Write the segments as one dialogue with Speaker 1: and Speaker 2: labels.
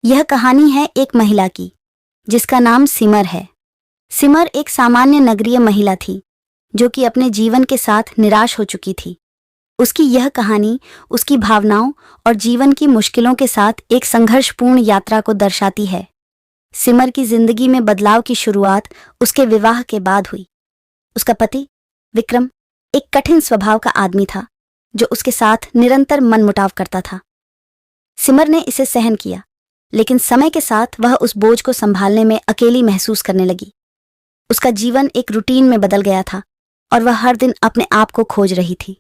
Speaker 1: यह कहानी है एक महिला की जिसका नाम सिमर है। सिमर एक सामान्य नगरीय महिला थी जो कि अपने जीवन के साथ निराश हो चुकी थी। उसकी यह कहानी उसकी भावनाओं और जीवन की मुश्किलों के साथ एक संघर्षपूर्ण यात्रा को दर्शाती है। सिमर की जिंदगी में बदलाव की शुरुआत उसके विवाह के बाद हुई। उसका पति विक्रम एक कठिन स्वभाव का आदमी था जो उसके साथ निरंतर मनमुटाव करता था। सिमर ने इसे सहन किया, लेकिन समय के साथ वह उस बोझ को संभालने में अकेली महसूस करने लगी। उसका जीवन एक रूटीन में बदल गया था और वह हर दिन अपने आप को खोज रही थी।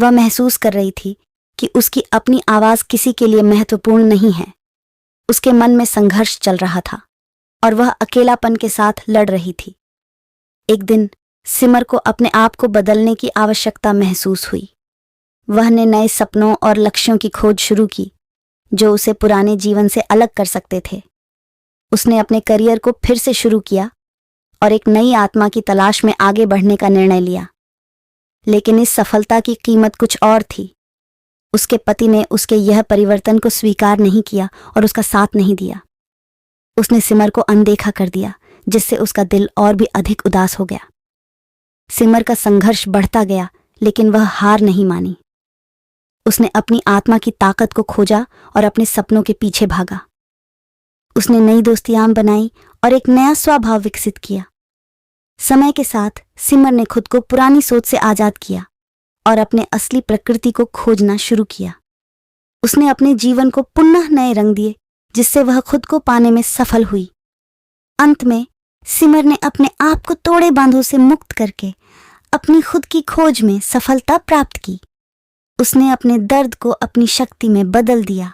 Speaker 1: वह महसूस कर रही थी कि उसकी अपनी आवाज किसी के लिए महत्वपूर्ण नहीं है। उसके मन में संघर्ष चल रहा था और वह अकेलापन के साथ लड़ रही थी। एक दिन सिमर को अपने आप को बदलने की आवश्यकता महसूस हुई। वह ने नए सपनों और लक्ष्यों की खोज शुरू की जो उसे पुराने जीवन से अलग कर सकते थे। उसने अपने करियर को फिर से शुरू किया और एक नई आत्मा की तलाश में आगे बढ़ने का निर्णय लिया। लेकिन इस सफलता की कीमत कुछ और थी। उसके पति ने उसके यह परिवर्तन को स्वीकार नहीं किया और उसका साथ नहीं दिया। उसने सिमर को अनदेखा कर दिया, जिससे उसका दिल और भी अधिक उदास हो गया। सिमर का संघर्ष बढ़ता गया, लेकिन वह हार नहीं मानी। उसने अपनी आत्मा की ताकत को खोजा और अपने सपनों के पीछे भागा। उसने नई दोस्तियां बनाई और एक नया स्वभाव विकसित किया। समय के साथ सिमर ने खुद को पुरानी सोच से आजाद किया और अपने असली प्रकृति को खोजना शुरू किया। उसने अपने जीवन को पुनः नए रंग दिए, जिससे वह खुद को पाने में सफल हुई। अंत में सिमर ने अपने आप को तोड़े बांधों से मुक्त करके अपनी खुद की खोज में सफलता प्राप्त की। उसने अपने दर्द को अपनी शक्ति में बदल दिया